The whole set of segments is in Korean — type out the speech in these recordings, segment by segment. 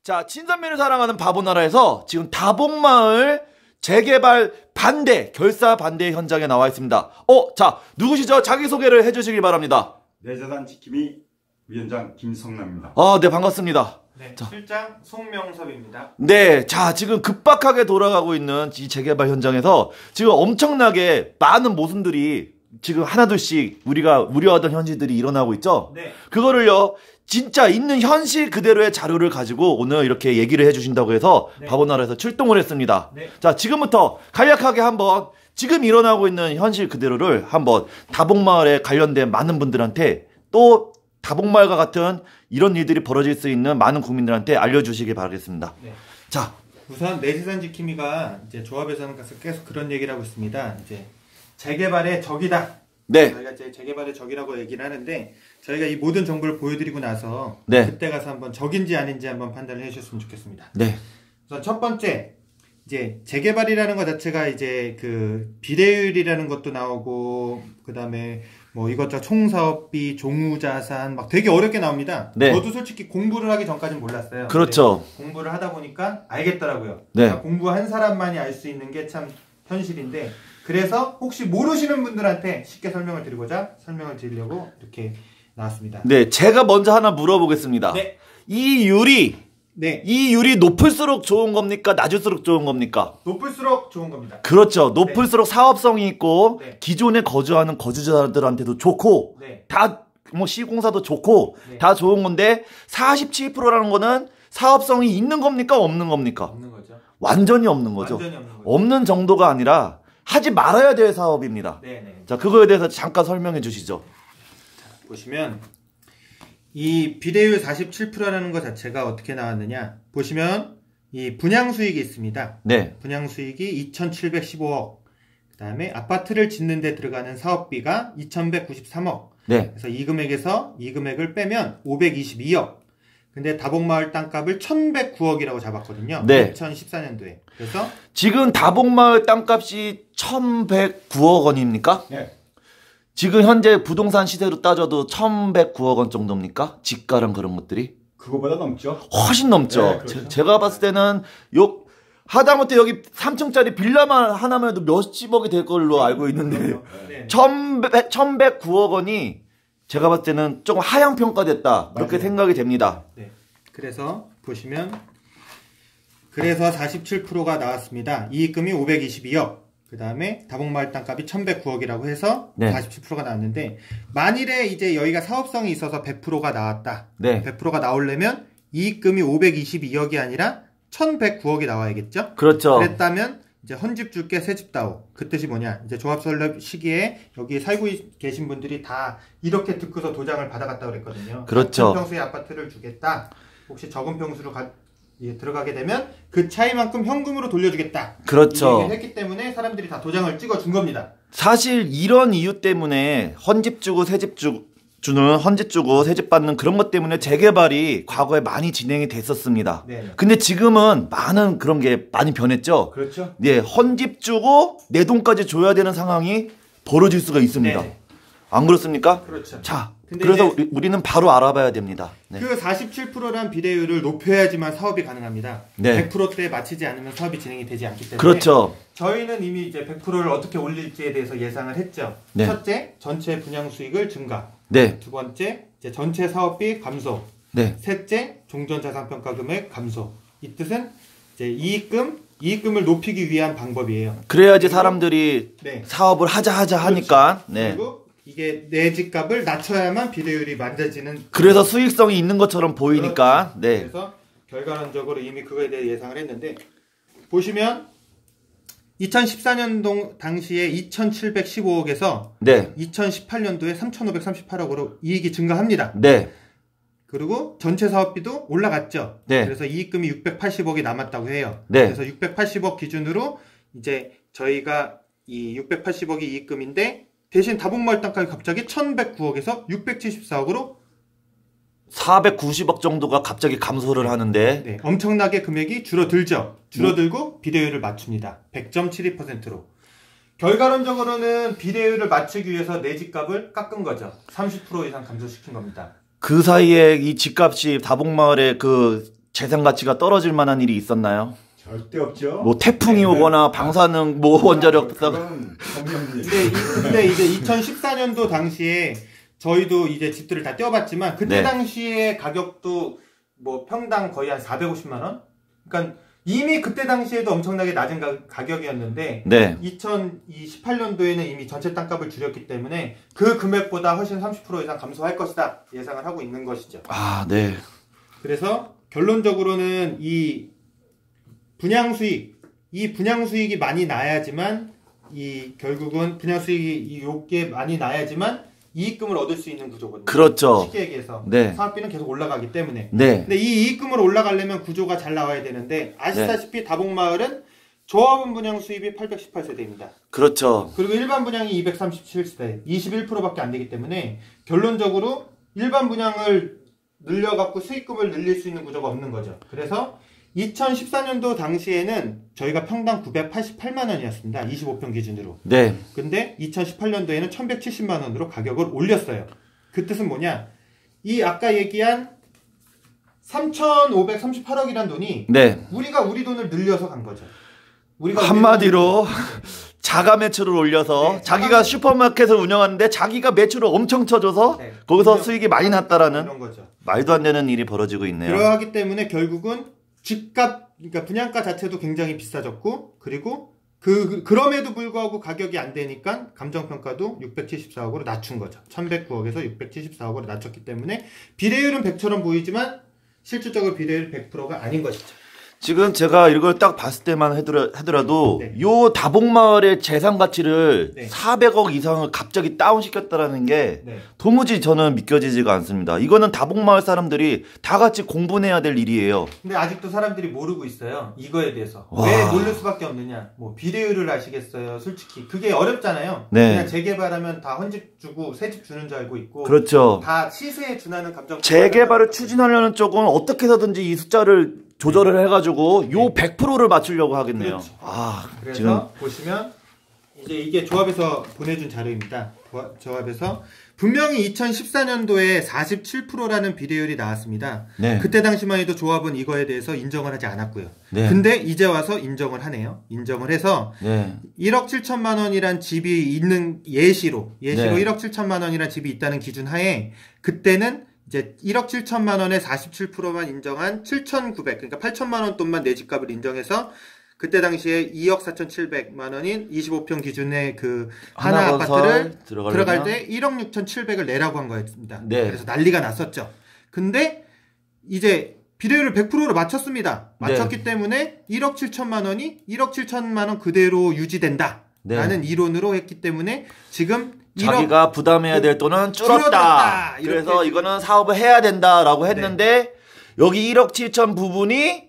자, 친선미를 사랑하는 바보나라에서 지금 다봉마을 재개발 반대, 결사 반대 현장에 나와 있습니다. 자, 누구시죠? 자기소개를 해주시길 바랍니다. 내 재산 지킴이 위원장 김성남입니다. 네, 반갑습니다. 네, 자. 실장 송명섭입니다. 네, 자, 지금 급박하게 돌아가고 있는 이 재개발 현장에서 지금 엄청나게 많은 모순들이 지금 하나둘씩 우리가 우려하던 현실들이 일어나고 있죠? 네. 그거를요, 진짜 있는 현실 그대로의 자료를 가지고 오늘 이렇게 얘기를 해주신다고 해서 네. 바보나라에서 출동을 했습니다. 네. 자, 지금부터 간략하게 한번 지금 일어나고 있는 현실 그대로를 한번 다봉마을에 관련된 많은 분들한테 또 다봉마을과 같은 이런 일들이 벌어질 수 있는 많은 국민들한테 알려주시길 바라겠습니다. 네. 자, 우선 내재산 지킴이가 이제 조합에서는 계속 그런 얘기를 하고 있습니다. 이제 재개발의 적이다. 네. 저희가 이제 재개발의 적이라고 얘기를 하는데 저희가 이 모든 정보를 보여드리고 나서 네. 그때 가서 한번 적인지 아닌지 한번 판단을 해주셨으면 좋겠습니다. 네. 우선 첫 번째 이제 재개발이라는 것 자체가 이제 그 비례율이라는 것도 나오고 그 다음에 뭐 이것저것 총사업비, 종우자산 막 되게 어렵게 나옵니다. 네. 저도 솔직히 공부를 하기 전까지는 몰랐어요. 그렇죠. 공부를 하다 보니까 알겠더라고요. 네. 그러니까 공부한 사람만이 알 수 있는 게 참 현실인데 그래서 혹시 모르시는 분들한테 쉽게 설명을 드리려고 이렇게 나왔습니다. 네, 제가 먼저 하나 물어보겠습니다. 네. 이 율이 높을수록 좋은 겁니까? 낮을수록 좋은 겁니까? 높을수록 좋은 겁니다. 그렇죠. 높을수록 사업성이 있고 네. 기존에 거주하는 거주자들한테도 좋고 네. 다 뭐 시공사도 좋고 네. 다 좋은 건데 47%라는 거는 사업성이 있는 겁니까? 없는 겁니까? 없는 거죠. 완전히 없는 거죠. 완전히 없는 거죠. 없는 정도가 아니라 하지 말아야 될 사업입니다. 네네. 자, 그거에 대해서 잠깐 설명해 주시죠. 보시면 이 비례율 47%라는 것 자체가 어떻게 나왔느냐 보시면 이 분양수익이 있습니다. 네. 분양수익이 2,715억 그 다음에 아파트를 짓는 데 들어가는 사업비가 2,193억 네. 그래서 이 금액을 빼면 522억 근데 다봉마을 땅값을 1,109억이라고 잡았거든요. 네. 2014년도에 그래서 지금 다봉마을 땅값이 1,109억 원입니까? 네. 지금 현재 부동산 시세로 따져도 1,109억 원 정도입니까? 집가랑 그런 것들이? 그거보다 넘죠? 훨씬 넘죠. 네, 그렇죠. 제가 봤을 때는 하다못해 여기 3층짜리 빌라만 하나만 해도 몇십억이 될 걸로 알고 있는데 네. 1,109억 원이 제가 봤을 때는 조금 하향평가됐다. 그렇게 맞아요. 생각이 됩니다. 네. 그래서 보시면 그래서 47%가 나왔습니다. 이익금이 522억. 그 다음에 다봉마을 땅값이 1,109억이라고 해서 네. 47%가 나왔는데 만일에 이제 여기가 사업성이 있어서 100%가 나왔다. 네. 100%가 나오려면 이익금이 522억이 아니라 1,109억이 나와야겠죠? 그렇죠. 그랬다면 이제 헌집 줄게 새집 다오. 그 뜻이 뭐냐? 이제 조합설립 시기에 여기 살고 계신 분들이 다 이렇게 듣고서 도장을 받아갔다 그랬거든요. 그렇죠. 같은 평수의 아파트를 주겠다. 혹시 적은 평수로 들어가게 되면 그 차이만큼 현금으로 돌려주겠다. 그렇죠. 이 얘기를 했기 때문에 사람들이 다 도장을 찍어준 겁니다. 사실 이런 이유 때문에 헌집 주고 새집 주는 헌집 주고 새집 받는 그런 것 때문에 재개발이 과거에 많이 진행이 됐었습니다. 네. 근데 지금은 많은 그런 게 많이 변했죠. 그렇죠. 네, 헌집 주고 내 돈까지 줘야 되는 상황이 벌어질 수가 있습니다. 네. 안 그렇습니까? 그렇죠. 자, 근데 그래서 이제 우리는 바로 알아봐야 됩니다. 네. 그 47%란 비례율을 높여야지만 사업이 가능합니다. 네. 100%대에 맞추지 않으면 사업이 진행이 되지 않기 때문에 그렇죠. 저희는 이미 이제 100%를 어떻게 올릴지에 대해서 예상을 했죠. 네. 첫째, 전체 분양 수익을 증가. 네, 두 번째, 이제 전체 사업비 감소. 네, 셋째, 종전자산평가 금액 감소. 이 뜻은 이제 이익금을 높이기 위한 방법이에요. 그래야지 사람들이 네. 사업을 하자 하니까. 네. 그리고 이게 내 집값을 낮춰야만 비례율이 만져지는. 그래서 수익성이 있는 것처럼 보이니까. 그렇죠. 네. 그래서 결과론적으로 이미 그거에 대해 예상을 했는데 보시면 2014년도 당시에 2,715억에서 네. 2018년도에 3,538억으로 이익이 증가합니다. 네. 그리고 전체 사업비도 올라갔죠. 네. 그래서 이익금이 680억이 남았다고 해요. 네. 그래서 680억 기준으로 이제 저희가 이 680억이 이익금인데 대신 다봉마을 땅값이 갑자기 1,109억에서 674억으로 490억 정도가 갑자기 감소를 하는데. 네, 엄청나게 금액이 줄어들죠. 줄어들고 비례율을 맞춥니다. 100.72%로. 결과론적으로는 비례율을 맞추기 위해서 내 집값을 깎은 거죠. 30% 이상 감소시킨 겁니다. 그 사이에 이 집값이 다봉마을의 그 재산 가치가 떨어질 만한 일이 있었나요? 절대 없죠. 뭐 태풍이 오거나 방사능 뭐 원자력 그건 근데 이제 2014년도 당시에 저희도 이제 집들을 다 떼어봤지만 그때 네. 당시에 가격도 뭐 평당 거의 한 450만 원? 그러니까 이미 그때 당시에도 엄청나게 낮은 가격이었는데 네. 2018년도에는 이미 전체 땅값을 줄였기 때문에 그 금액보다 훨씬 30% 이상 감소할 것이다 예상을 하고 있는 것이죠. 아, 네. 그래서 결론적으로는 이 분양 수익이 많이 나야지만 결국은 분양 수익이 요게 많이 나야지만 이익금을 얻을 수 있는 구조거든요. 그렇죠. 쉽게 얘기해서 네. 사업비는 계속 올라가기 때문에. 네. 근데 이 이익금을 올라가려면 구조가 잘 나와야 되는데 아시다시피 다봉마을은 조합원 분양 수입이 818세대입니다. 그렇죠. 그리고 일반 분양이 237세대, 21%밖에 안 되기 때문에 결론적으로 일반 분양을 늘려갖고 수익금을 늘릴 수 있는 구조가 없는 거죠. 그래서 2014년도 당시에는 저희가 평당 988만 원이었습니다. 25평 기준으로. 네. 근데 2018년도에는 1170만 원으로 가격을 올렸어요. 그 뜻은 뭐냐? 이 아까 얘기한 3,538억이란 돈이 네. 우리 돈을 늘려서 간 거죠. 한마디로 자가 매출을 올려서 네, 자기가 슈퍼마켓을 운영하는데 자기가 매출을 엄청 쳐줘서 네, 거기서 수익이 많이 났다라는 이런 거죠. 말도 안 되는 일이 벌어지고 있네요. 그러하기 때문에 결국은 집값, 그러니까 분양가 자체도 굉장히 비싸졌고, 그리고 그럼에도 불구하고 가격이 안 되니까 감정평가도 674억으로 낮춘 거죠. 1109억에서 674억으로 낮췄기 때문에 비례율은 100처럼 보이지만 실질적으로 비례율 100%가 아닌 것이죠. 지금 제가 이걸 딱 봤을 때만 하더라도 네. 요 다봉마을의 재산 가치를 네. 400억 이상을 갑자기 다운시켰다라는 게 네. 도무지 저는 믿겨지지가 않습니다. 이거는 다봉마을 사람들이 다 같이 공분해야 될 일이에요. 근데 아직도 사람들이 모르고 있어요. 이거에 대해서. 와. 왜 모를 수밖에 없느냐. 뭐 비례율을 아시겠어요. 솔직히. 그게 어렵잖아요. 네. 그냥 재개발하면 다 헌집 주고 새집 주는 줄 알고 있고. 그렇죠. 다 시세에 준하는 감정. 재개발을 추진하려는 쪽은 어떻게 해서든지 이 숫자를 조절을 해가지고 요 100%를 맞추려고 하겠네요. 그렇죠. 아, 그래서 지금 보시면 이제 이게 조합에서 보내준 자료입니다. 조합에서 분명히 2014년도에 47%라는 비례율이 나왔습니다. 네. 그때 당시만 해도 조합은 이거에 대해서 인정을 하지 않았고요. 네. 근데 이제 와서 인정을 하네요. 인정을 해서 네. 1억 7천만 원이란 집이 있는 예시로 네. 1억 7천만 원이란 집이 있다는 기준 하에 그때는 이제 1억 7천만 원에 47%만 인정한 7,900, 그러니까 8천만 원 돈만 내 집값을 인정해서 그때 당시에 2억 4,700만 원인 25평 기준의 그 하나 아파트를 들어갈 때 1억 6,700을 내라고 한 거였습니다. 네. 그래서 난리가 났었죠. 근데 이제 비례율을 100%로 맞췄습니다. 맞췄기 때문에 1억 7천만 원이 1억 7천만 원 그대로 유지된다. 네. 라는 이론으로 했기 때문에 지금 자기가 부담해야 될 돈은 줄었다. 줄어들었다. 그래서 이거는 사업을 해야 된다라고 했는데 여기 1억 7천 부분이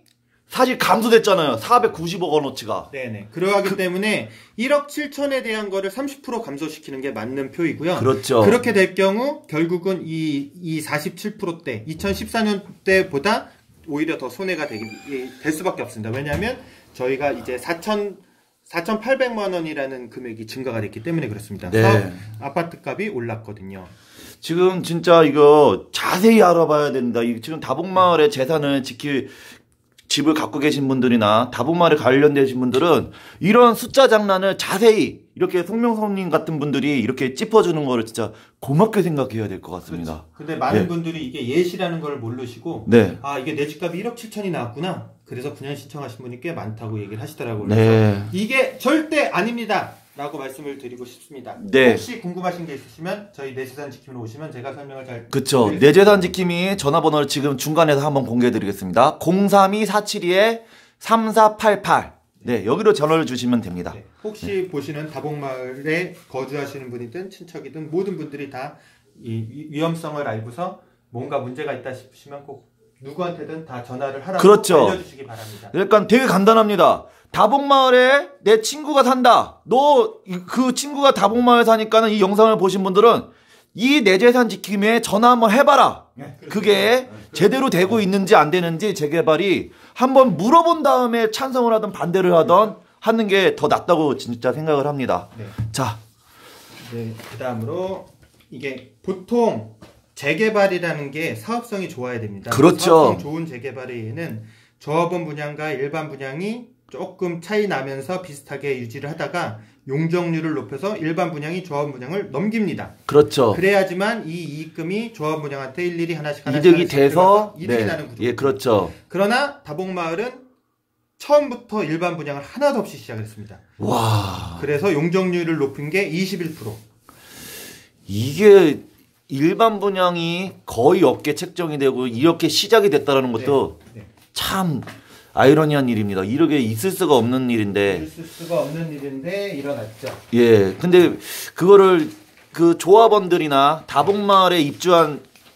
사실 감소됐잖아요. 490억 원어치가. 네네. 그러하기 때문에 1억 7천에 대한 거를 30% 감소시키는 게 맞는 표이고요. 그렇죠. 그렇게 될 경우 결국은 이 47%대 2014년 때보다 오히려 더 손해가 될 수밖에 없습니다. 왜냐하면 저희가 이제 4,800만 원이라는 금액이 증가가 됐기 때문에 그렇습니다. 네. 사업 아파트 값이 올랐거든요. 지금 진짜 이거 자세히 알아봐야 된다. 지금 다봉마을의 재산을 집을 갖고 계신 분들이나 다봉마을에 관련되신 분들은 이런 숫자 장난을 자세히 이렇게 송명섭님 같은 분들이 이렇게 짚어주는 거를 진짜 고맙게 생각해야 될 것 같습니다. 그렇죠. 근데 많은 네. 분들이 이게 예시라는 걸 모르시고 네. 아 이게 내 집값이 1억 7천이 나왔구나. 그래서 분양 신청하신 분이 꽤 많다고 얘기를 하시더라고요. 네. 그래서 이게 절대 아닙니다. 라고 말씀을 드리고 싶습니다. 네. 혹시 궁금하신 게 있으시면 저희 내재산 지킴으로 오시면 제가 설명을 잘 그쵸. 드리겠습니다. 내재산 지킴이 전화번호를 지금 중간에서 한번 공개해 드리겠습니다. 032-472-3488. 네, 여기로 전화를 주시면 됩니다. 네. 혹시 보시는 다봉마을에 거주하시는 분이든 친척이든 모든 분들이 다 이 위험성을 알고서 뭔가 문제가 있다 싶으시면 꼭 누구한테든 다 전화를 하라고 그렇죠. 알려주시기 바랍니다. 그러니까 되게 간단합니다. 다봉마을에 내 친구가 산다. 너 그 친구가 다봉마을에 사니까는 이 영상을 보신 분들은 이 내재산 지킴에 전화 한번 해봐라. 네, 그렇죠. 그게 제대로 되고 있는지 안 되는지 재개발이 한번 물어본 다음에 찬성을 하든 반대를 하든 하는 게 더 낫다고 진짜 생각을 합니다. 네. 자, 네, 그 다음으로 이게 보통 재개발이라는 게 사업성이 좋아야 됩니다. 그렇죠. 사업성 좋은 재개발에는 조합원 분양과 일반 분양이 조금 차이 나면서 비슷하게 유지를 하다가 용적률을 높여서 일반 분양이 조합원 분양을 넘깁니다. 그렇죠. 그래야지만 이 이익금이 조합원 분양한테 일일이 하나씩 이득이 돼서 이득이 네. 나는 구조. 예, 그렇죠. 그러나 다봉마을은 처음부터 일반 분양을 하나도 없이 시작했습니다. 와. 그래서 용적률을 높인 게 21%. 이게 일반 분양이 거의 없게 책정이 되고 이렇게 시작이 됐다라는 것도 네. 네. 참 아이러니한 일입니다. 이렇게 있을 수가 없는 일인데. 있을 수가 없는 일인데 일어났죠. 예. 근데 그거를 그 조합원들이나 다봉마을에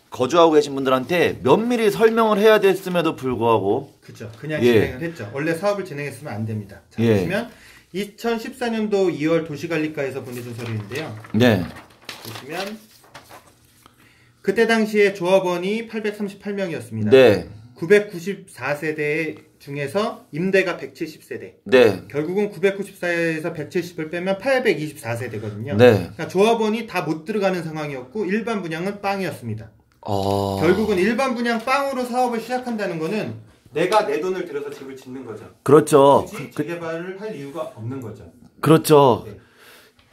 거주하고 계신 분들한테 면밀히 설명을 해야 됐음에도 불구하고 그죠. 그냥 예. 진행을 했죠. 원래 사업을 진행했으면 안 됩니다. 자, 예. 보시면 2014년도 2월 도시관리과에서 보내준 서류인데요. 네. 보시면 그때 당시에 조합원이 838명이었습니다. 네. 994세대 중에서 임대가 170세대. 네. 결국은 994에서 170을 빼면 824세대거든요. 네. 그러니까 조합원이 다 못 들어가는 상황이었고 일반 분양은 빵이었습니다. 어. 결국은 일반 분양 빵으로 사업을 시작한다는 거는 내가 내 돈을 들여서 집을 짓는 거죠. 그렇죠. 굳이 재개발을 할 이유가 없는 거죠. 그렇죠. 네.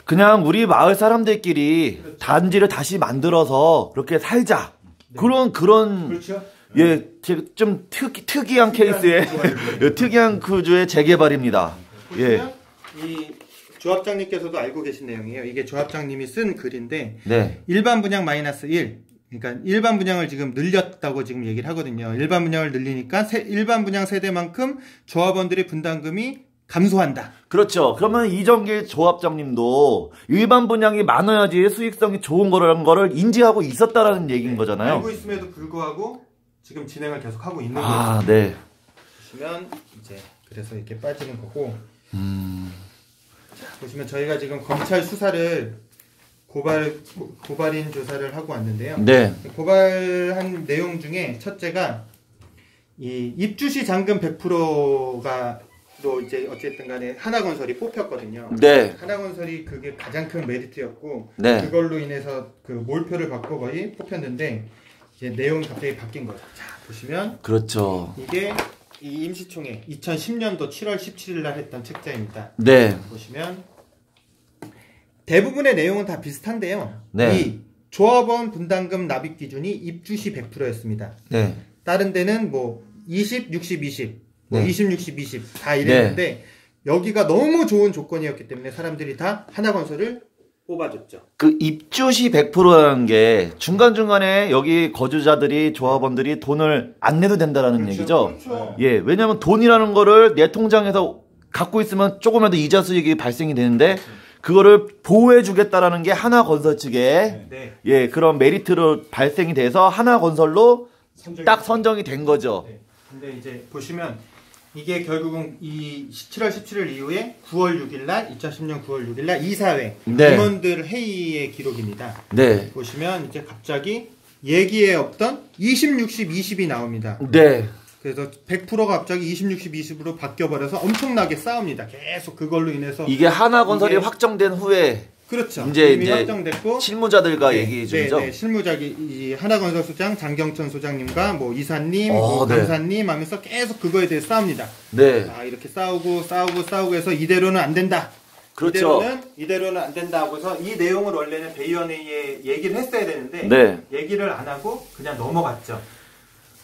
그냥 우리 마을 사람들끼리 그렇죠. 단지를 다시 만들어서 그렇게 살자. 네. 그런 그렇죠. 예, 좀 특이한 케이스의 특이한 구조의 재개발입니다. 예. 보시면 이 조합장님께서도 알고 계신 내용이에요. 이게 조합장님이 쓴 글인데 네. 일반 분양 -1. 그러니까 일반 분양을 지금 늘렸다고 지금 얘기를 하거든요. 일반 분양을 늘리니까 일반 분양 세대만큼 조합원들의 분담금이 감소한다. 그렇죠. 그러면 이정길 조합장님도 일반 분양이 많아야지 수익성이 좋은 거라는 거를 인지하고 있었다라는 얘기인 거잖아요. 알고 있음에도 불구하고 지금 진행을 계속 하고 있는 거예요. 아, 네. 보시면 이제 그래서 이렇게 빠지는 거고. 자, 보시면 저희가 지금 검찰 수사를 고발인 조사를 하고 왔는데요. 네. 고발한 내용 중에 첫째가 이 입주시 잔금 100%가 또 이제 어쨌든 간에 하나건설이 뽑혔거든요. 네. 하나건설이 그게 가장 큰 메리트였고 네. 그걸로 인해서 그 몰표를 받고 거의 뽑혔는데 이제 내용이 갑자기 바뀐 거죠. 자, 보시면 그렇죠. 이게 이 임시총회 2010년도 7월 17일 날 했던 책자입니다. 네. 보시면 대부분의 내용은 다 비슷한데요. 네. 이 조합원 분담금 납입 기준이 입주시 100%였습니다. 네. 다른 데는 뭐 20, 60, 20, 뭐 네. 20, 60, 20 다 이랬는데 여기가 너무 좋은 조건이었기 때문에 사람들이 다 하나건설을 뽑아줬죠. 그 입주시 100%라는 게 중간중간에 여기 거주자들이 조합원들이 돈을 안 내도 된다라는 그렇죠. 얘기죠. 그렇죠. 예, 왜냐면 돈이라는 거를 내 통장에서 갖고 있으면 조금이라도 이자 수익이 발생이 되는데 그거를 보호해 주겠다라는 게 하나건설 측에 네. 예, 그런 메리트로 발생이 돼서 하나건설로 딱 선정이 된 거죠. 네. 근데 이제 보시면 이게 결국은 이 7월 17일 이후에 9월 6일 날 2010년 9월 6일 날 이사회 네. 임원들 회의의 기록입니다. 네. 보시면 이제 갑자기 얘기에 없던 20, 60, 20이 나옵니다. 네. 그래서 100%가 갑자기 20, 60, 20으로 바뀌어버려서 엄청나게 싸웁니다. 계속 그걸로 인해서 이게 하나건설이 이게- 확정된 후에 그렇죠. 이제 이미 이제 확정됐고 실무자들과 네, 얘기 중이죠. 네, 실무자기 이 하나건설 소장 장경천 소장님과 뭐 이사님, 뭐 네. 감사님 하면서 계속 그거에 대해 싸웁니다. 네. 아, 이렇게 싸우고 해서 이대로는 안 된다. 그렇죠. 이대로는 안 된다 하고서 이 내용을 원래는 배의원회의에 얘기를 했어야 되는데 네. 얘기를 안 하고 그냥 넘어갔죠.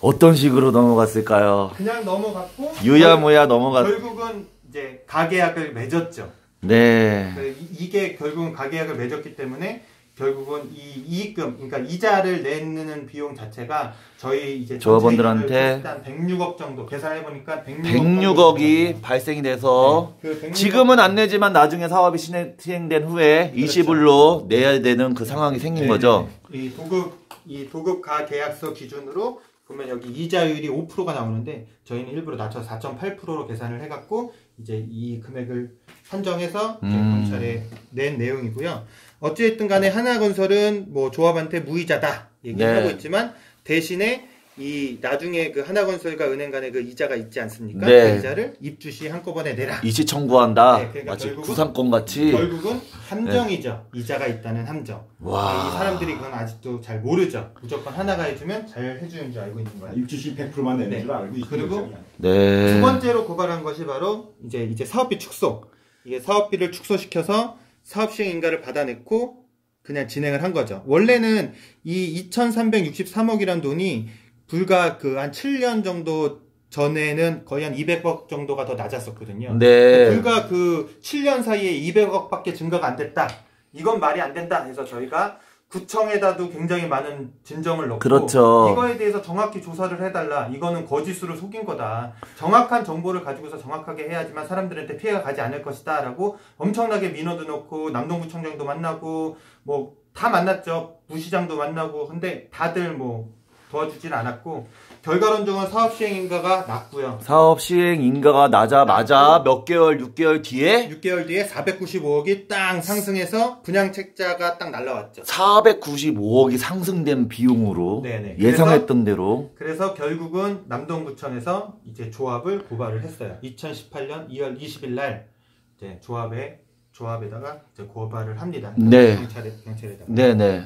어떤 식으로 넘어갔을까요? 그냥 넘어갔고 유야무야 넘어갔. 결국은 이제 가계약을 맺었죠. 네. 이게 결국은 가계약을 맺었기 때문에 결국은 이 이익금, 그러니까 이자를 내는 비용 자체가 저희 이제 조합원들한테 한 106억 정도 계산해 보니까 106억이 발생이 돼서 그 106억 지금은 안 내지만 나중에 사업이 시행된 후에 그렇죠. 20불로 내야 되는 그 상황이 생긴 거죠. 이 도급 가계약서 기준으로 보면 여기 이자율이 5%가 나오는데 저희는 일부러 낮춰서 4.8%로 계산을 해갖고 이제 이 금액을 산정해서 이제 검찰에 낸 내용이고요. 어찌됐든 간에 하나건설은 뭐 조합한테 무이자다 얘기를 네. 하고 있지만 대신에 이 나중에 그 하나건설과 은행 간에 그 이자가 있지 않습니까? 네. 그 이자를 입주시 한꺼번에 내라. 이시 청구한다. 네, 그러니까 마치 결국은- 부산권 같이. 결국은 함정이죠. 이자가 있다는 함정. 와. 이 사람들이 그건 아직도 잘 모르죠. 무조건 하나가 해주면 잘 해주는 줄 알고 있는 거예요. 입주시 100%만 내는 네. 줄 알고 있는 그리고 거죠. 네. 두 번째로 고발한 것이 바로 이제 사업비 축소. 이게 사업비를 축소시켜서 사업 시행 인가를 받아냈고 그냥 진행을 한 거죠. 원래는 이 2,363억이란 돈이 불과 그 한 7년 정도 전에는 거의 한 200억 정도가 더 낮았었거든요. 네. 불과 그 7년 사이에 200억밖에 증가가 안 됐다. 이건 말이 안 된다 해서 저희가 구청에다도 굉장히 많은 진정을 넣고 그렇죠. 이거에 대해서 정확히 조사를 해달라. 이거는 거짓으로 속인 거다. 정확한 정보를 가지고서 정확하게 해야지만 사람들한테 피해가 가지 않을 것이다 라고 엄청나게 민원도 넣고 남동구청장도 만나고 뭐 다 만났죠. 부시장도 만나고. 근데 다들 뭐 도와주진 않았고 결과론적으로 사업 시행 인가가 낮고요. 사업 시행 인가가 나자마자 몇 개월, 6개월 뒤에 6개월 뒤에 495억이 땅 상승해서 분양책자가 딱 날라왔죠. 495억이 상승된 비용으로 네네. 예상했던 대로. 그래서 결국은 남동구청에서 이제 조합을 고발을 했어요. 2018년 2월 20일 날 이제 조합에다가 이제 고발을 합니다. 네. 경찰에다가. 네네.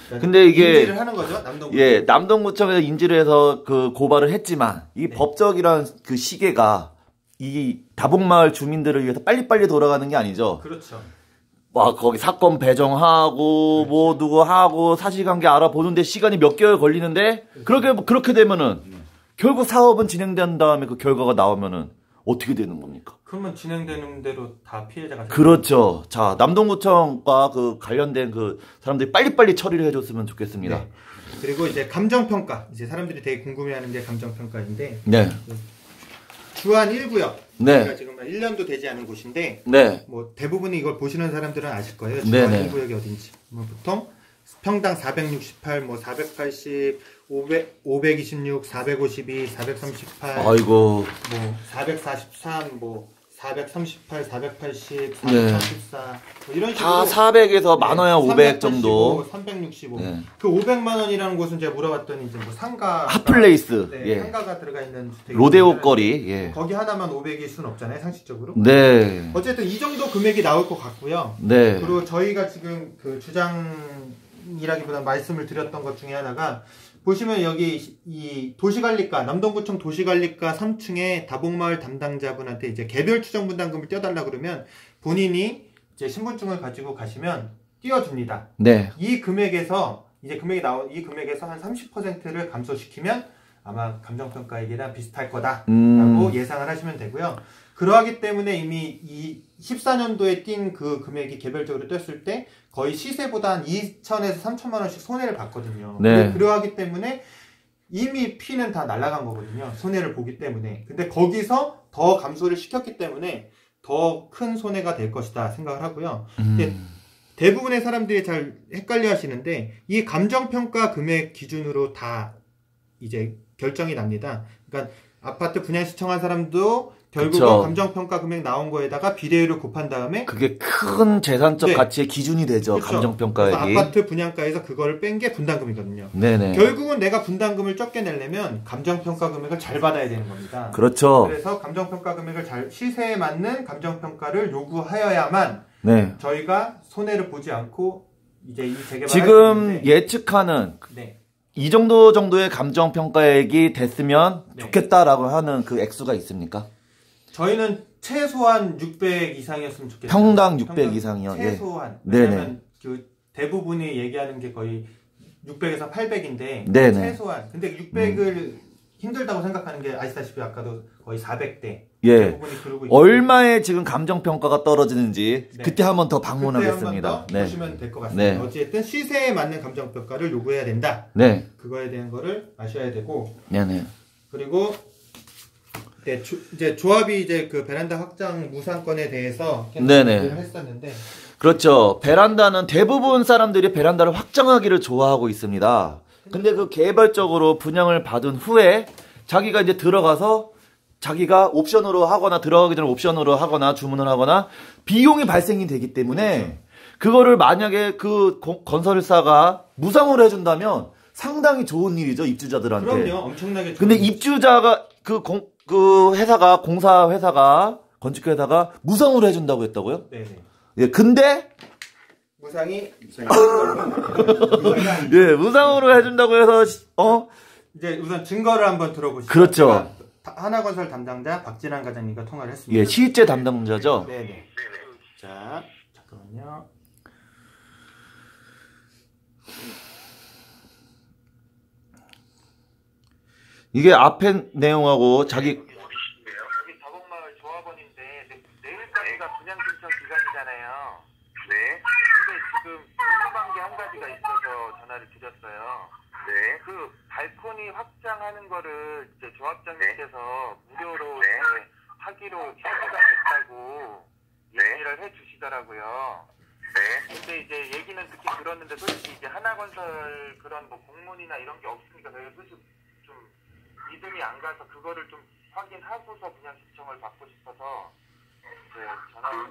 그러니까 근데 이게 인지를 하는 거죠. 남동구청. 예, 남동구청에서 인지를 해서 그 고발을 했지만 이 네. 법적이란 그 시계가 이 다봉마을 주민들을 위해서 빨리빨리 돌아가는 게 아니죠. 그렇죠. 막 거기 사건 배정하고 뭐 누구 하고 사실관계 알아보는데 시간이 몇 개월 걸리는데 그렇게 되면은 결국 사업은 진행된 다음에 그 결과가 나오면은 어떻게 되는 겁니까? 그러면 진행되는 대로 다 피해자가 그렇죠. 자, 남동구청과 그 관련된 그 사람들이 빨리빨리 처리를 해줬으면 좋겠습니다. 네. 그리고 이제 감정평가. 이제 사람들이 되게 궁금해하는 게 감정평가인데 네. 주안 1구역. 네. 저희가 지금 1년도 되지 않은 곳인데 네. 뭐 대부분이 이걸 보시는 사람들은 아실 거예요. 네네. 주안 1구역이 어딘지. 뭐 보통 평당 468, 뭐 480, 526, 452, 438, 아이고. 뭐 443, 뭐 438, 480, 네. 444, 뭐 이런 식으로 다 400에서 많아야 500 정도. 365. 네. 그 500만 원이라는 곳은 제가 물어봤더니 이제 뭐 상가, 핫플레이스. 네, 예. 상가가 들어가 있는 주택이 로데오 있는데 거리. 예. 거기 하나만 500일 수는 없잖아요, 상식적으로. 네. 어쨌든 이 정도 금액이 나올 것 같고요. 네. 그리고 저희가 지금 그 주장이라기보다 말씀을 드렸던 것 중에 하나가 보시면 여기 이 도시관리과 남동구청 도시관리과 3층에 다봉마을 담당자분한테 이제 개별 추정 분담금을 떼어달라 그러면 본인이 이제 신분증을 가지고 가시면 띄워줍니다. 네. 이 금액에서 이제 금액이 나온 이 금액에서 한 30%를 감소시키면 아마 감정평가액이랑 비슷할 거다라고 예상을 하시면 되고요. 그러하기 때문에 이미 이 14년도에 띈 그 금액이 개별적으로 떴을 때 거의 시세보다 한 2천에서 3천만 원씩 손해를 봤거든요. 네. 그러하기 때문에 이미 피는 다 날아간 거거든요. 손해를 보기 때문에. 근데 거기서 더 감소를 시켰기 때문에 더 큰 손해가 될 것이다 생각을 하고요. 근데 대부분의 사람들이 잘 헷갈려 하시는데 이 감정평가 금액 기준으로 다 이제 결정이 납니다. 그러니까 아파트 분양 신청한 사람도 결국은 그쵸. 감정평가 금액 나온 거에다가 비례율을 곱한 다음에 그게 큰 재산적 네. 가치의 기준이 되죠. 그쵸. 감정평가액이. 그래서 아파트 분양가에서 그거를 뺀 게 분담금이거든요. 네네. 결국은 내가 분담금을 적게 내려면 감정평가 금액을 잘 받아야 되는 겁니다. 그렇죠. 그래서 감정평가 금액을 잘 시세에 맞는 감정평가를 요구하여야만 네. 저희가 손해를 보지 않고 이제 이 재개발을 지금 예측하는 네. 이 정도의 감정평가액이 됐으면 네. 좋겠다라고 하는 그 액수가 있습니까? 저희는 최소한 600 이상이었으면 좋겠어요. 평당 600 이상이요? 예. 최소한. 네네. 왜냐면 그 대부분이 얘기하는 게 거의 600에서 800인데 네네. 최소한. 근데 600을 힘들다고 생각하는 게 아시다시피 아까도 거의 400대. 예. 대부분이 그러고 있고. 얼마에 지금 감정평가가 떨어지는지 네. 그때 한번 더 그때 방문하겠습니다. 한번 더 네. 보시면 될 것 같습니다. 네. 어쨌든 시세에 맞는 감정평가를 요구해야 된다. 네. 그거에 대한 거를 아셔야 되고 네네. 그리고 네, 이제 조합이 이제 그 베란다 확장 무상권에 대해서 네네. 얘기를 했었는데 그렇죠. 베란다는 대부분 사람들이 베란다를 확장하기를 좋아하고 있습니다. 근데 그 개별적으로 분양을 받은 후에 자기가 이제 들어가서 자기가 옵션으로 하거나 들어가기 전에 옵션으로 하거나 주문을 하거나 비용이 발생이 되기 때문에 그거를 만약에 그 건설사가 무상으로 해준다면 상당히 좋은 일이죠, 입주자들한테. 그럼요, 엄청나게. 근데 입주자가 그 회사가 공사 회사가 건축 회사가 무상으로 해준다고 했다고요? 네네. 예, 근데 무상이 예, 무상으로 해준다고 해서 이제 우선 증거를 한번 들어보시죠. 그렇죠. 하나건설 담당자 박진환 과장님과 통화를 했습니다. 예, 실제 담당자죠. 네네. 자, 잠깐만요. 이게 앞에 내용하고 자기 여기 다복마을 조합원인데 내일까지가 분양 신청 기간이잖아요. 네. 근데 지금 궁금한 게 한 가지가 있어서 전화를 드렸어요. 네. 그 발코니 확장하는 거를 이제 조합장님께서 무료로 이제 하기로 협의가 됐다고 얘기를 해주시더라고요. 네. 근데 이제 얘기는 듣긴 들었는데 솔직히 이제 하나건설 그런 뭐 공문이나 이런 게 없으니까 저희가 솔직히 좀 믿음이 안 가서 그거를 좀 확인하고서 그냥 신청을 받고 싶어서 이제 전화를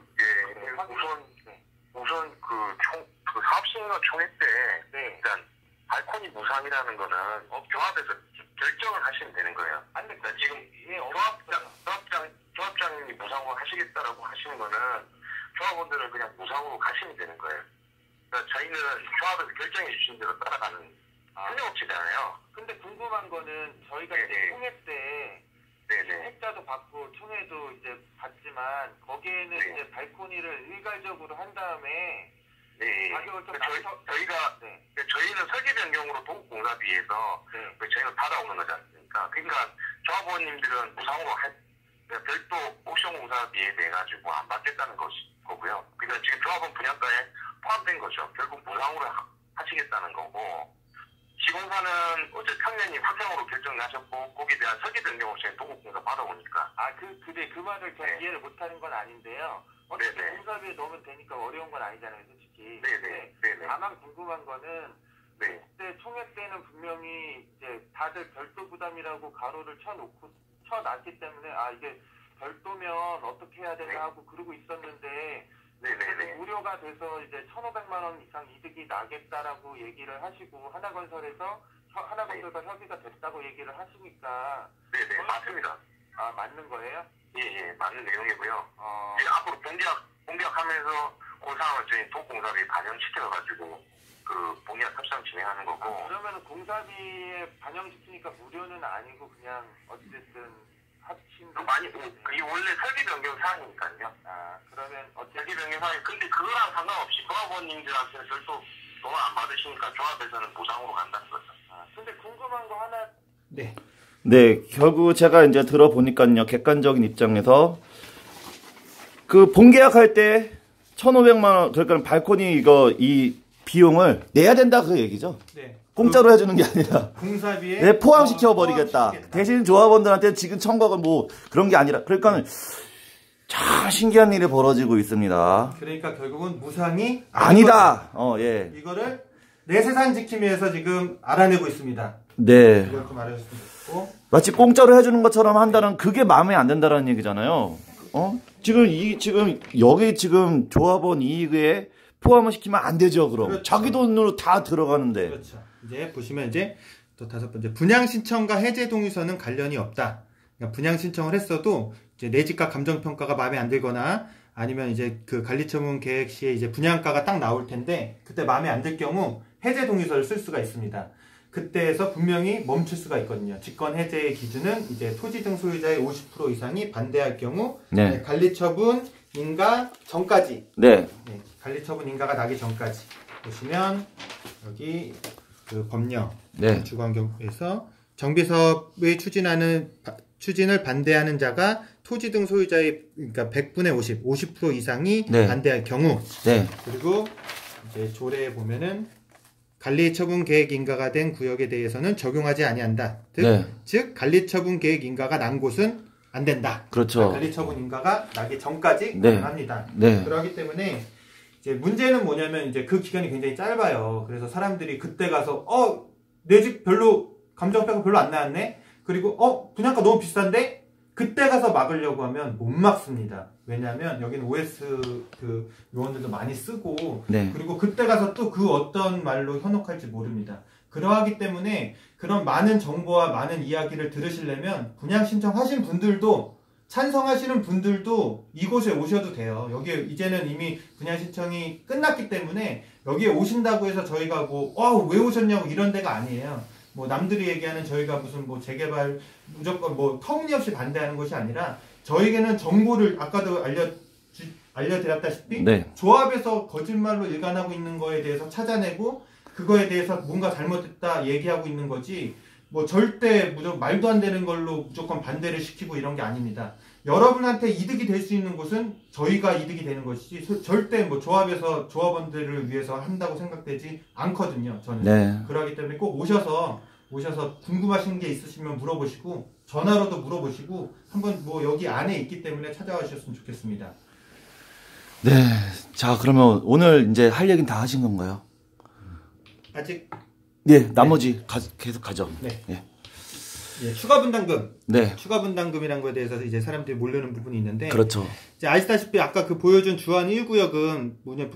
우선 그 사업시행과 총회 때 일단 발코니 무상이라는 거는 조합에서 결정을 하시면 되는 거예요. 안 돼. 그러니까 지금 조합장님이 무상으로 하시겠다라고 하시는 거는 조합원들은 그냥 무상으로 가시면 되는 거예요. 그러니까 저희는 조합에서 결정해 주신 대로 따라가는 협력업체잖아요. 근데 궁금한 거는 저희가 이제 총회 때 획자도 받고 총회도 이제 받지만 거기에는 이제 발코니를 일괄적으로 한 다음에 가격을 좀 저희는 설계 변경으로 도급공사비에서 저희는 받아오는 거지 않습니까? 그러니까 조합원님들은 무상으로 별도 옵션 공사비에 대해 가지고 안 받겠다는 거고요. 그러니까 지금 조합원 분양가에 포함된 거죠. 결국 무상으로 하시겠다는 거고. 시공사는 어제 평년이 확정으로 결정하셨고 거기에 대한 설계 변경 없이 도급공사 받아오니까. 그 말을 제가 이해를 못하는 건 아닌데요. 어차피 공사비에 넣으면 되니까 어려운 건 아니잖아요, 솔직히. 네네. 다만 궁금한 거는 그때 총회 때는 분명히 이제 다들 별도 부담이라고 가로를 쳐놨기 때문에 이게 별도면 어떻게 해야 되나 하고 그러고 있었는데. 무료가 돼서 이제 1,500만 원 이상 이득이 나겠다라고 얘기를 하시고 하나건설과 협의가 됐다고 얘기를 하시니까. 네네, 맞습니다. 맞는 거예요? 예, 맞는 내용이고요. 이제 앞으로 공개하면서 그 상황을 저희 도공사비에 반영시켜가지고 그 공약 협상 진행하는 거고. 그러면은 공사비에 반영시키니까 무료는 아니고 그냥 어쨌든 합친. 그게 원래 설계 변경 사항이니까요. 그러면 설계 변경 사항이 근데 그거랑 상관없이 조합원님들한테 별도 돈 안 받으시니까 조합에서는 보상으로 간다는 거죠. 근데 궁금한 거 하나. 네, 결국 제가 이제 들어보니까요, 객관적인 입장에서 그 본계약할 때 1,500만 원, 그러니까 발코니 이 비용을 내야 된다 그 얘기죠. 공짜로 해주는 게 아니라 공사비에 포함시켜 버리겠다. 대신 조합원들한테 지금 청구가 뭐 그런 게 아니라, 그러니까 참 신기한 일이 벌어지고 있습니다. 그러니까 결국은 무상이 아니다. 이거를 내 세상 지키기 위해서 지금 알아내고 있습니다. 네. 이렇게 말해줬으면 좋겠고. 마치 공짜로 해주는 것처럼 한다는 그게 마음에 안 든다는 얘기잖아요. 지금 여기 지금 조합원 이익에 포함을 시키면 안 되죠. 그럼 그렇죠. 자기 돈으로 다 들어가는데. 그렇죠. 이제 보시면 이제 또 5번째 분양 신청과 해제 동의서는 관련이 없다. 그러니까 분양 신청을 했어도 이제 내 집값 감정 평가가 마음에 안 들거나 아니면 이제 그 관리처분 계획 시에 이제 분양가가 딱 나올 텐데 그때 마음에 안 들 경우 해제 동의서를 쓸 수가 있습니다. 그때에서 분명히 멈출 수가 있거든요. 직권 해제의 기준은 이제 토지 등 소유자의 50% 이상이 반대할 경우 관리처분 인가 전까지. 관리처분 인가가 나기 전까지. 보시면 여기 그 법령 주관경에서 정비사업의 추진을 반대하는 자가 토지 등 소유자의 그러니까 100분의 50% 이상이 반대할 경우. 그리고 이제 조례에 보면은 관리처분 계획 인가가 된 구역에 대해서는 적용하지 아니한다. 즉 관리처분 계획 인가가 난 곳은 안 된다. 그렇죠. 관리처분 인가가 나기 전까지 가능합니다. 그렇기 때문에 이제 문제는 뭐냐면 이제 그 기간이 굉장히 짧아요. 그래서 사람들이 그때 가서 내 집 별로 감정평가 별로 안 나왔네. 그리고 분양가 너무 비싼데 그때 가서 막으려고 하면 못 막습니다. 왜냐하면 여기는 OS 그 요원들도 많이 쓰고 그리고 그때 가서 또 그 어떤 말로 현혹할지 모릅니다. 그러하기 때문에 그런 많은 정보와 많은 이야기를 들으시려면 분양 신청하신 분들도 찬성하시는 분들도 이곳에 오셔도 돼요. 여기에 이제는 이미 분양 신청이 끝났기 때문에 여기에 오신다고 해서 저희가 뭐 왜 오셨냐고 이런 데가 아니에요. 뭐 남들이 얘기하는 저희가 무슨 뭐 재개발 무조건 뭐 터무니없이 반대하는 것이 아니라 저에게는 정보를 아까도 알려드렸다시피 네. 조합에서 거짓말로 일관하고 있는 거에 대해서 찾아내고 그거에 대해서 뭔가 잘못됐다 얘기하고 있는 거지 뭐 절대 무조건 말도 안 되는 걸로 무조건 반대를 시키고 이런 게 아닙니다. 여러분한테 이득이 될 수 있는 곳은 저희가 이득이 되는 것이지 절대 뭐 조합에서 조합원들을 위해서 한다고 생각되지 않거든요. 저는. 네. 그러기 때문에 꼭 오셔서 궁금하신 게 있으시면 물어보시고 전화로도 물어보시고 한번 뭐 여기 안에 있기 때문에 찾아와 주셨으면 좋겠습니다. 네. 자, 그러면 오늘 이제 할 얘기는 다 하신 건가요? 아직 네, 나머지 계속 가죠. 네. 예. 예, 추가 분담금. 네. 추가 분담금이라는 거에 대해서 이제 사람들이 모르는 부분이 있는데. 그렇죠. 이제 아시다시피 아까 그 보여준 주한 1구역은 뭐냐,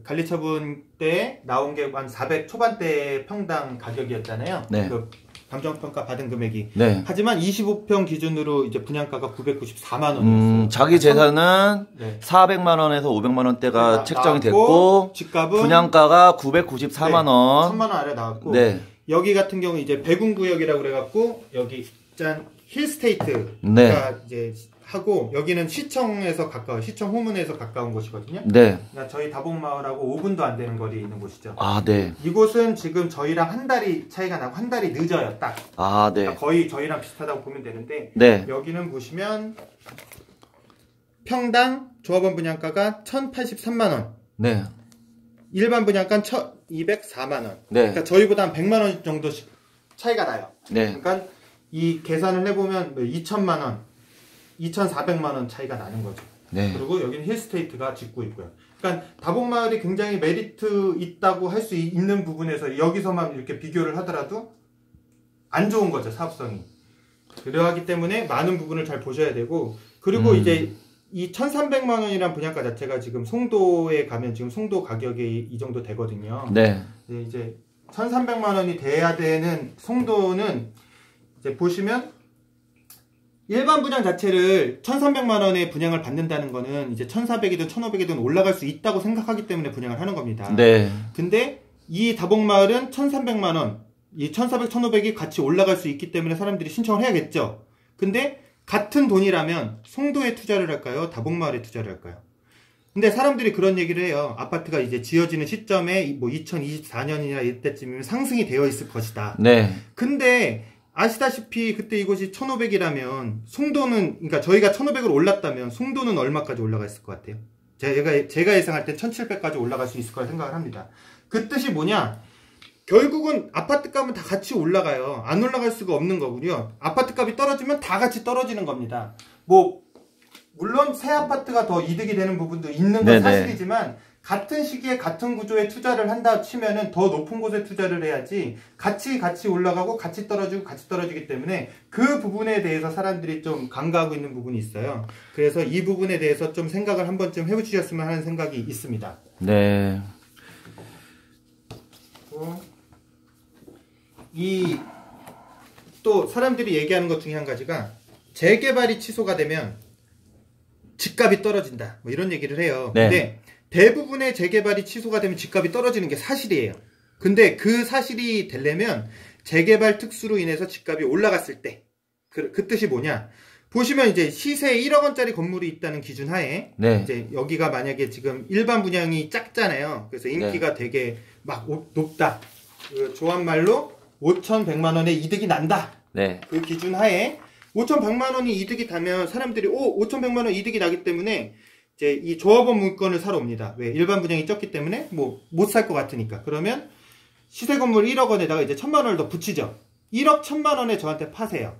관리처분 때 나온 게 한 400 초반대 평당 가격이었잖아요. 네. 그 감정평가 받은 금액이. 네. 하지만 25평 기준으로 이제 분양가가 994만 원이었어요. 자기 재산은 네. 400만 원에서 500만 원대가 네, 책정이 나왔고, 됐고 집값은 분양가가 994만 원. 1000만 원 아래 나왔고. 네. 여기 같은 경우 이제 배군구역이라고 그래갖고 여기 짠 힐스테이트가 네. 이제 하고 여기는 시청에서 가까워 시청 호문에서 가까운 곳이거든요. 네. 그러니까 저희 다봉마을하고 5분도 안 되는 거리에 있는 곳이죠. 아, 네. 이곳은 지금 저희랑 한 달이 차이가 나고 한 달이 늦어요. 딱. 아, 네. 그러니까 거의 저희랑 비슷하다고 보면 되는데 네. 여기는 보시면 평당 조합원 분양가가 1,083만 원. 네. 일반 분양가는 1,204만 원. 네. 그러니까 저희보다 한 100만 원 정도씩 차이가 나요. 네. 그러니까 이 계산을 해보면 2천만 원, 2,400만 원 차이가 나는 거죠. 네. 그리고 여기는 힐스테이트가 짓고 있고요. 그러니까 다봉마을이 굉장히 메리트 있다고 할 수 있는 부분에서 여기서만 이렇게 비교를 하더라도 안 좋은 거죠, 사업성이. 그러하기 때문에 많은 부분을 잘 보셔야 되고 그리고 이제 이 1,300만 원이란 분양가 자체가 지금 송도에 가면 지금 송도 가격이 이 정도 되거든요. 네. 이제 1,300만 원이 돼야 되는 송도는 이제 보시면 일반 분양 자체를 1,300만 원에 분양을 받는다는 거는 이제 1,400이든 1,500이든 올라갈 수 있다고 생각하기 때문에 분양을 하는 겁니다. 네. 근데 이 다봉마을은 1,300만 원, 이 1,400, 1,500이 같이 올라갈 수 있기 때문에 사람들이 신청을 해야겠죠. 근데 같은 돈이라면 송도에 투자를 할까요? 다봉마을에 투자를 할까요? 근데 사람들이 그런 얘기를 해요. 아파트가 이제 지어지는 시점에 뭐 2024년이나 이때쯤이면 상승이 되어 있을 것이다. 네. 근데 아시다시피 그때 이곳이 1,500이라면 송도는 그러니까 저희가 1,500으로 올랐다면 송도는 얼마까지 올라가 있을 것 같아요? 제가 예상할 때 1,700까지 올라갈 수 있을 거라 생각을 합니다. 그 뜻이 뭐냐? 결국은 아파트 값은 다 같이 올라가요. 안 올라갈 수가 없는 거고요. 아파트 값이 떨어지면 다 같이 떨어지는 겁니다. 뭐 물론 새 아파트가 더 이득이 되는 부분도 있는 건 네네. 사실이지만 같은 시기에 같은 구조에 투자를 한다 치면은 더 높은 곳에 투자를 해야지 같이 올라가고 같이 떨어지고 같이 떨어지기 때문에 그 부분에 대해서 사람들이 좀 간과하고 있는 부분이 있어요. 그래서 이 부분에 대해서 좀 생각을 한 번쯤 해주셨으면 하는 생각이 있습니다. 네. 또 사람들이 얘기하는 것 중에 한 가지가 재개발이 취소가 되면 집값이 떨어진다 뭐 이런 얘기를 해요. 네. 근데 대부분의 재개발이 취소가 되면 집값이 떨어지는 게 사실이에요. 근데 그 사실이 되려면 재개발 특수로 인해서 집값이 올라갔을 때 그 뜻이 뭐냐? 보시면 이제 시세 1억 원짜리 건물이 있다는 기준 하에 네. 이제 여기가 만약에 지금 일반 분양이 작잖아요. 그래서 인기가 되게 막 높다. 그 조합말로 5,100만 원의 이득이 난다. 네. 그 기준 하에 5,100만 원이 이득이 나면 사람들이 5,100만 원 이득이 나기 때문에 이제 이 조합원 물건을 사러 옵니다. 왜? 일반 분양이 적기 때문에 뭐 못 살 것 같으니까. 그러면 시세 건물 1억 원에다가 이제 1,000만 원을 더 붙이죠. 1억 1,000만 원에 저한테 파세요.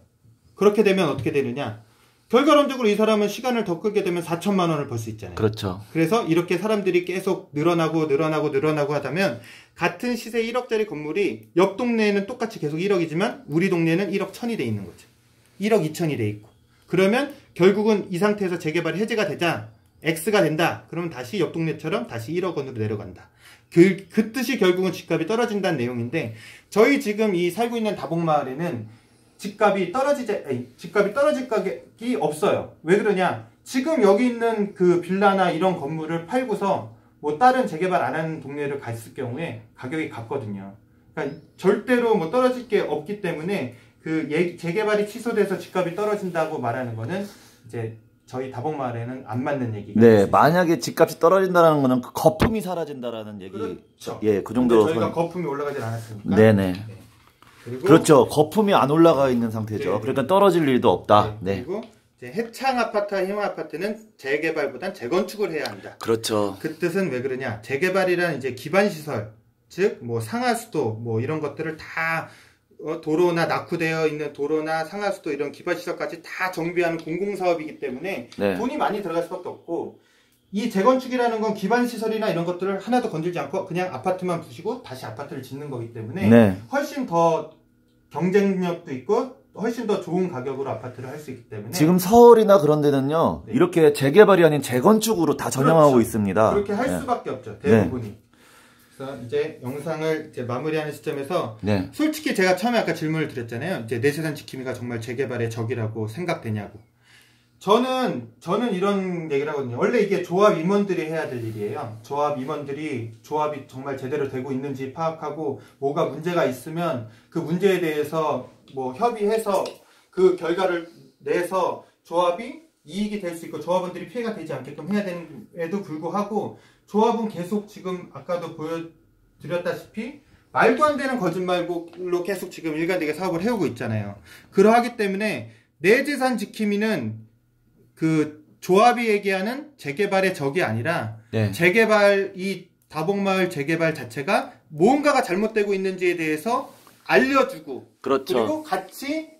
그렇게 되면 어떻게 되느냐? 결과론적으로 이 사람은 시간을 더 끌게 되면 4,000만 원을 벌 수 있잖아요. 그렇죠. 그래서 이렇게 사람들이 계속 늘어나고 하다면 같은 시세 1억짜리 건물이 옆 동네에는 똑같이 계속 1억이지만 우리 동네는 1억 1,000이 돼 있는 거죠. 1억 2천이 돼 있고. 그러면 결국은 이 상태에서 재개발이 해제가 되자 X가 된다. 그러면 다시 옆 동네처럼 다시 1억 원으로 내려간다. 그 뜻이 결국은 집값이 떨어진다는 내용인데, 저희 지금 이 살고 있는 다봉마을에는 집값이 떨어질 가격이 없어요. 왜 그러냐? 지금 여기 있는 그 빌라나 이런 건물을 팔고서 뭐 다른 재개발 안 하는 동네를 갔을 경우에 가격이 같거든요. 그러니까 절대로 뭐 떨어질 게 없기 때문에 그 재개발이 취소돼서 집값이 떨어진다고 말하는 거는 이제 저희 다봉마을에는 안 맞는 얘기가 네, 만약에 집값이 떨어진다는 거는 그 거품이 사라진다라는 얘기. 그렇죠. 예, 그 정도로. 저희가 거품이 올라가진 않았으니까. 네네. 네. 그리고 그렇죠. 거품이 안 올라가 있는 상태죠. 네. 그러니까 떨어질 일도 없다. 네. 그리고 이제 해창 아파트와 희망 아파트는 재개발보단 재건축을 해야 한다. 그렇죠. 그 뜻은 왜 그러냐? 재개발이란 이제 기반 시설, 즉 뭐 상하수도 뭐 이런 것들을 다 도로나 낙후되어 있는 도로나 상하수도 이런 기반 시설까지 다 정비하는 공공 사업이기 때문에 네. 돈이 많이 들어갈 수밖에 없고, 이 재건축이라는 건 기반 시설이나 이런 것들을 하나도 건들지 않고 그냥 아파트만 부시고 다시 아파트를 짓는 거기 때문에 네. 훨씬 더 경쟁력도 있고 훨씬 더 좋은 가격으로 아파트를 할 수 있기 때문에 지금 서울이나 그런 데는요, 네. 이렇게 재개발이 아닌 재건축으로 다 전향하고 그렇죠. 있습니다. 그렇게 할 네. 수밖에 없죠, 대부분이. 그래서 이제 영상을 이제 마무리하는 시점에서 네. 솔직히 제가 처음에 아까 질문을 드렸잖아요. 이제 내 재산 지킴이가 정말 재개발의 적이라고 생각되냐고. 저는 이런 얘기를 하거든요. 원래 이게 조합 임원들이 해야 될 일이에요. 조합 임원들이 조합이 정말 제대로 되고 있는지 파악하고 뭐가 문제가 있으면 그 문제에 대해서 뭐 협의해서 그 결과를 내서 조합이 이익이 될 수 있고 조합원들이 피해가 되지 않게끔 해야 되는데도 불구하고 조합은 계속 지금 아까도 보여드렸다시피 말도 안 되는 거짓말로 계속 지금 일관되게 사업을 해오고 있잖아요. 그러하기 때문에 내 재산 지킴이는 그 조합이 얘기하는 재개발의 적이 아니라 네. 이 다봉마을 재개발 자체가 뭔가가 잘못되고 있는지에 대해서 알려주고 그렇죠. 그리고 같이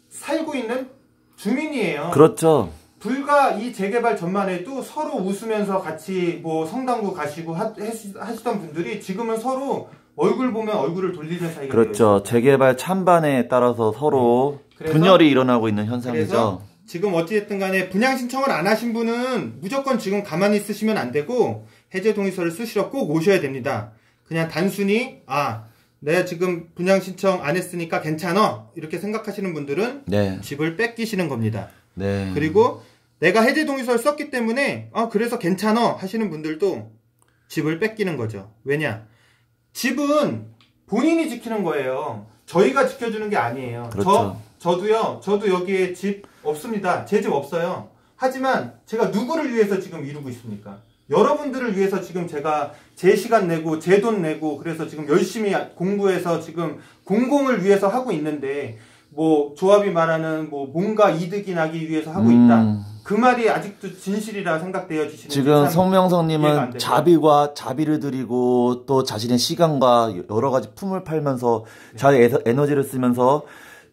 살고 있는 주민이에요. 그렇죠. 불과 이 재개발 전만 해도 서로 웃으면서 같이 뭐 성당도 가시고 하시던 분들이 지금은 서로 얼굴 보면 얼굴을 돌리는 사이가 그렇죠. 재개발 찬반에 따라서 서로 그래서- 분열이 일어나고 있는 현상이죠. 그래서 지금 어찌됐든 간에 분양 신청을 안 하신 분은 무조건 지금 가만히 있으시면 안 되고 해제 동의서를 쓰시러 꼭 오셔야 됩니다. 그냥 단순히 내가 지금 분양 신청 안 했으니까 괜찮아 이렇게 생각하시는 분들은 네. 집을 뺏기시는 겁니다. 네. 그리고 내가 해제 동의서를 썼기 때문에 그래서 괜찮아 하시는 분들도 집을 뺏기는 거죠. 왜냐? 집은 본인이 지키는 거예요. 저희가 지켜주는 게 아니에요. 그렇죠. 저도 여기에 집 없습니다. 제 집 없어요. 하지만 제가 누구를 위해서 지금 이루고 있습니까? 여러분들을 위해서 지금 제가 제 시간 내고 제 돈 내고 그래서 지금 열심히 공부해서 지금 공공을 위해서 하고 있는데 뭐 조합이 말하는 뭐 뭔가 이득이 나기 위해서 하고 있다. 그 말이 아직도 진실이라 생각되어지시는 지금 이해가 송명성님은 안 돼요. 자비를 드리고 또 자신의 시간과 여러 가지 품을 팔면서 자기 에너지를 쓰면서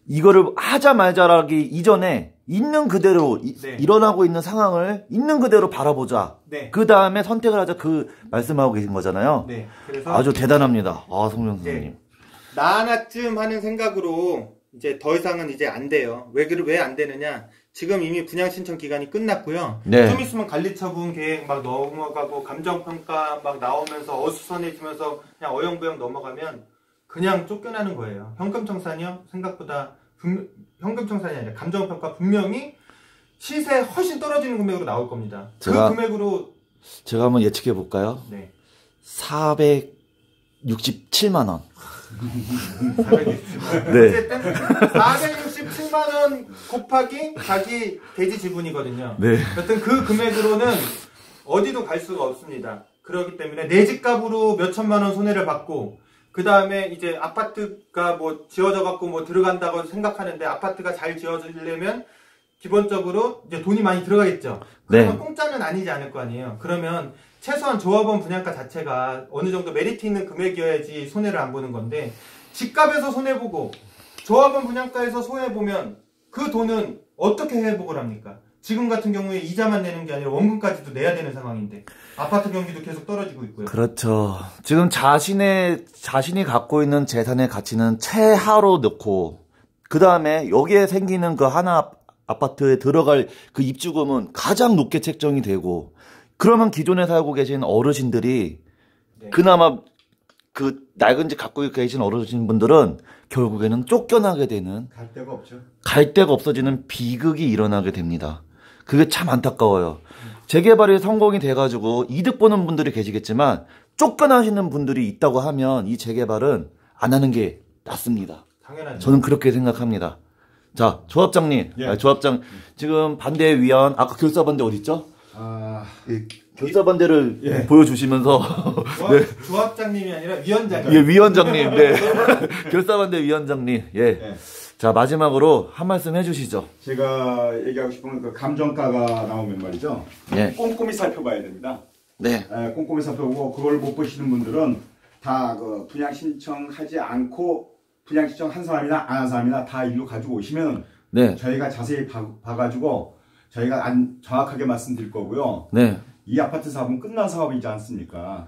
이거를 하자 말자라기 이전에 있는 그대로 네. 일어나고 있는 상황을 있는 그대로 바라보자. 네. 그 다음에 선택을 하자. 그 말씀하고 계신 거잖아요. 네. 그래서 아주 대단합니다. 송명성님. 네. 나 하나쯤 하는 생각으로 이제 더 이상은 이제 안 돼요. 왜 안 되느냐? 지금 이미 분양 신청 기간이 끝났고요. 네. 좀 있으면 관리처분 계획 막 넘어가고 감정평가 막 나오면서 어수선해지면서 그냥 어영부영 넘어가면 그냥 쫓겨나는 거예요. 현금청산이요? 생각보다 현금청산이 아니라 감정평가 분명히 시세 훨씬 떨어지는 금액으로 나올 겁니다. 그 금액으로 제가 한번 예측해 볼까요? 네. 467만 원. 467만. 네. 어쨌든 467만 원 곱하기 자기 대지 지분이거든요. 네. 여튼 그 금액으로는 어디도 갈 수가 없습니다. 그렇기 때문에 내 집값으로 몇 천만 원 손해를 받고 그 다음에 이제 아파트가 뭐 지어져 갖고 뭐 들어간다고 생각하는데 아파트가 잘 지어지려면 기본적으로 이제 돈이 많이 들어가겠죠. 그러면 네. 공짜는 아니지 않을 거 아니에요. 그러면 최소한 조합원 분양가 자체가 어느 정도 메리트 있는 금액이어야지 손해를 안 보는 건데 집값에서 손해보고 조합원 분양가에서 손해보면 그 돈은 어떻게 회복을 합니까? 지금 같은 경우에 이자만 내는 게 아니라 원금까지도 내야 되는 상황인데 아파트 경기도 계속 떨어지고 있고요. 그렇죠. 지금 자신이 갖고 있는 재산의 가치는 최하로 넣고 그 다음에 여기에 생기는 그 하나 아파트에 들어갈 그 입주금은 가장 높게 책정이 되고 그러면 기존에 살고 계신 어르신들이 네. 그나마 그 낡은 집 갖고 계신 어르신 분들은 결국에는 쫓겨나게 되는, 갈 데가 없죠. 갈 데가 없어지는 비극이 일어나게 됩니다. 그게 참 안타까워요. 재개발이 성공이 돼가지고 이득 보는 분들이 계시겠지만 쫓겨나시는 분들이 있다고 하면 이 재개발은 안 하는 게 낫습니다. 당연하죠. 저는 그렇게 생각합니다. 자, 조합장님, 예. 조합장 지금 반대 위원 아까 결사 반대 어디 있죠? 결사 반대를 예. 보여주시면서 조합장님이 아니라 위원장님. 예, 위원장님, 네. 결사 반대 위원장님, 예. 예. 자, 마지막으로 한 말씀 해주시죠. 제가 얘기하고 싶은 건 그 감정가가 나오면 말이죠. 예. 꼼꼼히 살펴봐야 됩니다. 네. 꼼꼼히 살펴보고 그걸 못 보시는 분들은 다 그 분양 신청하지 않고 분양 신청 한 사람이나 안 한 사람이나 다 일로 가지고 오시면 네. 저희가 자세히 봐가지고 저희가 정확하게 말씀드릴 거고요. 네. 이 아파트 사업은 끝난 사업이지 않습니까?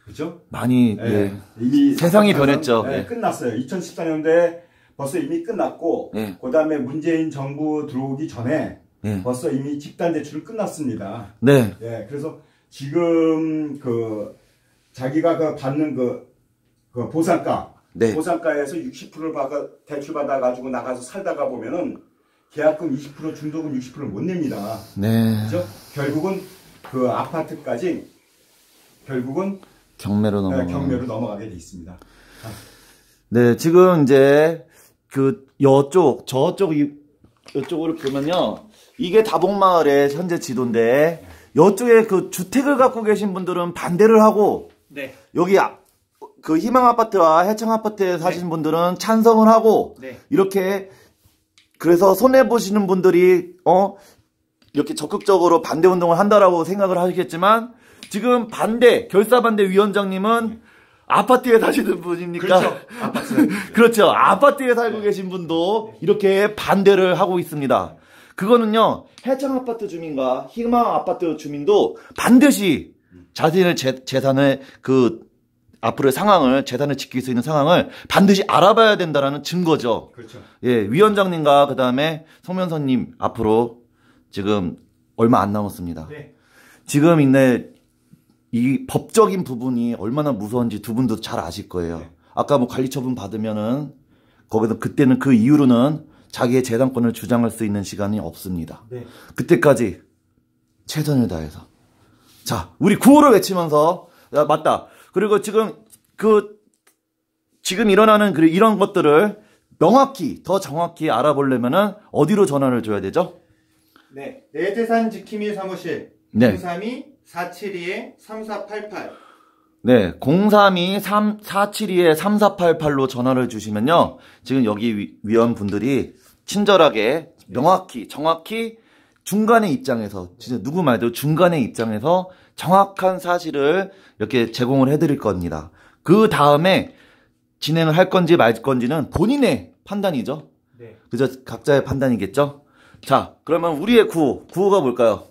그렇죠? 많이, 예. 예. 이미 세상이 아파트는, 변했죠. 예, 예. 끝났어요. 2014년도에 벌써 이미 끝났고 예. 그 다음에 문재인 정부 들어오기 전에 예. 벌써 이미 집단 대출은 끝났습니다. 네. 예, 그래서 지금 그 자기가 그 받는 그 보상가, 네. 보상가에서 60%를 대출 받아가지고 나가서 살다가 보면은 계약금 20%, 중도금 60%를 못 냅니다. 네. 그죠? 결국은 그 아파트까지 결국은 경매로 넘어가. 경매로 넘어가게 돼 있습니다. 네, 지금 이제 그 이쪽으로 보면요, 이게 다봉마을의 현재 지도인데 이쪽에 그 주택을 갖고 계신 분들은 반대를 하고, 네. 여기 그 희망 아파트와 해창 아파트에 사시는 분들은 찬성을 하고, 네. 이렇게 그래서 손해 보시는 분들이 이렇게 적극적으로 반대 운동을 한다라고 생각을 하시겠지만 지금 결사 반대 위원장님은 아파트에 사시는 분입니까? 그렇죠. 아파트. 그렇죠. 아파트에 살고 계신 분도 이렇게 반대를 하고 있습니다. 그거는요, 해창 아파트 주민과 희망 아파트 주민도 반드시 자신의 재산을 앞으로의 상황을, 재산을 지킬 수 있는 상황을 반드시 알아봐야 된다라는 증거죠. 그렇죠. 예, 위원장님과 그 다음에 송면선님 앞으로 지금 얼마 안 남았습니다. 네. 지금 이 법적인 부분이 얼마나 무서운지 두 분도 잘 아실 거예요. 네. 아까 뭐 관리처분 받으면은 거기서 그때는 그 이후로는 자기의 재산권을 주장할 수 있는 시간이 없습니다. 네. 그때까지 최선을 다해서. 자, 우리 구호를 외치면서, 야, 맞다. 그리고 지금 일어나는 이런 것들을 더 정확히 알아보려면은 어디로 전화를 줘야 되죠? 네. 내 재산 지킴이 사무실. 네. 032-472-3488. 네, 032-472-3488로 전화를 주시면요, 지금 여기 위원분들이 친절하게, 명확히, 정확히 중간의 입장에서, 진짜 누구 말도 중간의 입장에서 정확한 사실을 이렇게 제공을 해드릴 겁니다. 그 다음에 진행을 할 건지 말 건지는 본인의 판단이죠. 네. 그저 각자의 판단이겠죠. 자, 그러면 우리의 구호가 뭘까요?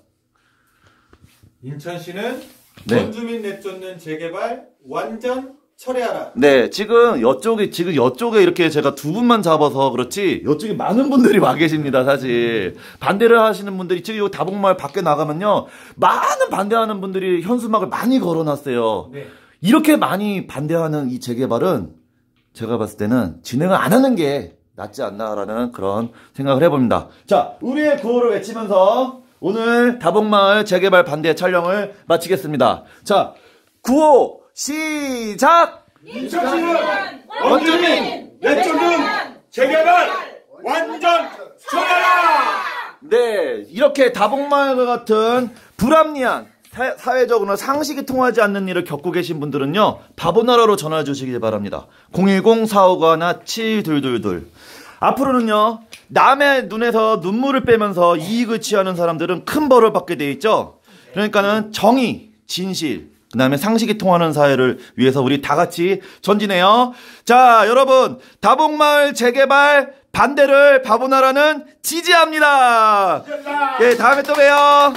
인천시는 네. 원주민 내쫓는 재개발 완전 철회하라. 네, 지금 이쪽에 이렇게 제가 두 분만 잡아서 그렇지, 이쪽에 많은 분들이 와 계십니다, 사실. 반대를 하시는 분들이, 지금 이 다봉마을 밖에 나가면요, 많은 반대하는 분들이 현수막을 많이 걸어놨어요. 네. 이렇게 많이 반대하는 이 재개발은 제가 봤을 때는 진행을 안 하는 게 낫지 않나라는 그런 생각을 해봅니다. 자, 우리의 구호를 외치면서 오늘 다봉마을 재개발 반대 촬영을 마치겠습니다. 자, 구호 시작! 인천시는 원주민 내쫓는 재개발 완전 철회하라! 네, 이렇게 다봉마을과 같은 불합리한 사회적으로 상식이 통하지 않는 일을 겪고 계신 분들은요, 바보나라로 전화 주시기 바랍니다. 010-4551-7222. 앞으로는요, 남의 눈에서 눈물을 빼면서 이익을 취하는 사람들은 큰 벌을 받게 돼 있죠. 그러니까는 정의, 진실, 그 다음에 상식이 통하는 사회를 위해서 우리 다 같이 전진해요. 자, 여러분, 다봉마을 재개발 반대를 바보나라는 지지합니다. 예, 다음에 또 봬요.